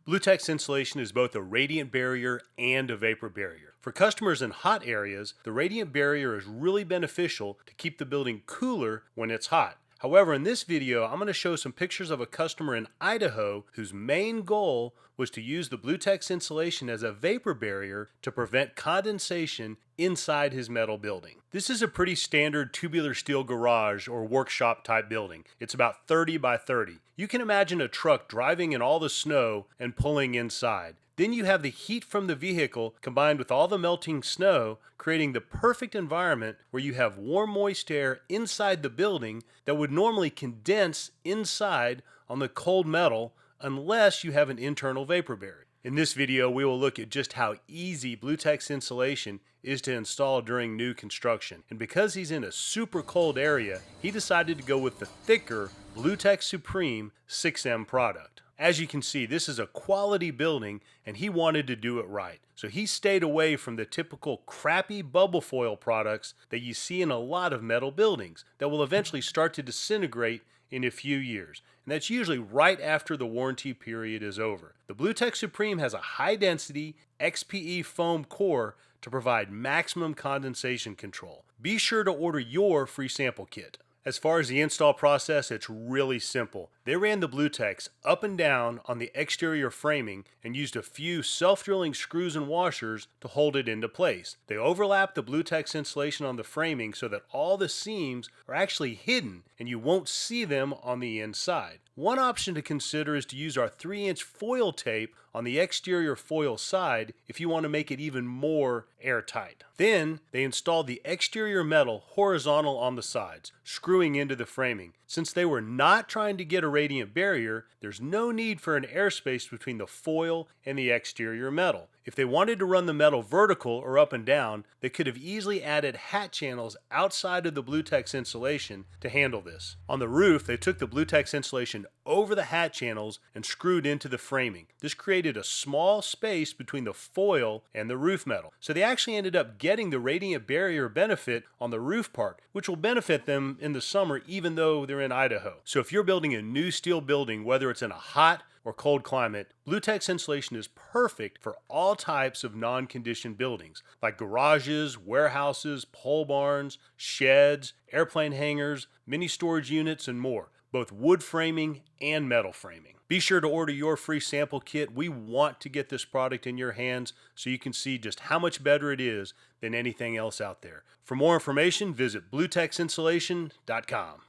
BlueTex insulation is both a radiant barrier and a vapor barrier. For customers in hot areas, the radiant barrier is really beneficial to keep the building cooler when it's hot. However, in this video, I'm going to show some pictures of a customer in Idaho whose main goal was to use the BlueTex insulation as a vapor barrier to prevent condensation inside his metal building. This is a pretty standard tubular steel garage or workshop type building. It's about 30 by 30. You can imagine a truck driving in all the snow and pulling inside. Then you have the heat from the vehicle combined with all the melting snow, creating the perfect environment where you have warm, moist air inside the building that would normally condense inside on the cold metal unless you have an internal vapor barrier. In this video, we will look at just how easy BlueTex insulation is to install during new construction. And because he's in a super cold area, he decided to go with the thicker BlueTex Supreme 6M product. As you can see, this is a quality building and he wanted to do it right. So he stayed away from the typical crappy bubble foil products that you see in a lot of metal buildings that will eventually start to disintegrate in a few years. And that's usually right after the warranty period is over. The BlueTex Supreme has a high density XPE foam core to provide maximum condensation control. Be sure to order your free sample kit. As far as the install process, it's really simple. They ran the BlueTex up and down on the exterior framing and used a few self-drilling screws and washers to hold it into place. They overlapped the BlueTex insulation on the framing so that all the seams are actually hidden and you won't see them on the inside. One option to consider is to use our 3-inch foil tape on the exterior foil side if you want to make it even more airtight. Then they installed the exterior metal horizontal on the sides, screwing into the framing. Since they were not trying to get a radiant barrier, there's no need for an airspace between the foil and the exterior metal. If they wanted to run the metal vertical or up and down, they could have easily added hat channels outside of the BlueTex insulation to handle this. On the roof, they took the BlueTex insulation over the hat channels and screwed into the framing. This created a small space between the foil and the roof metal. So they actually ended up getting the radiant barrier benefit on the roof part, which will benefit them in the summer even though they're in Idaho. So if you're building a new steel building, whether it's in a hot or cold climate, BlueTex insulation is perfect for all types of non-conditioned buildings, like garages, warehouses, pole barns, sheds, airplane hangars, mini storage units, and more, both wood framing and metal framing. Be sure to order your free sample kit. We want to get this product in your hands so you can see just how much better it is than anything else out there. For more information, visit BlueTexInsulation.com.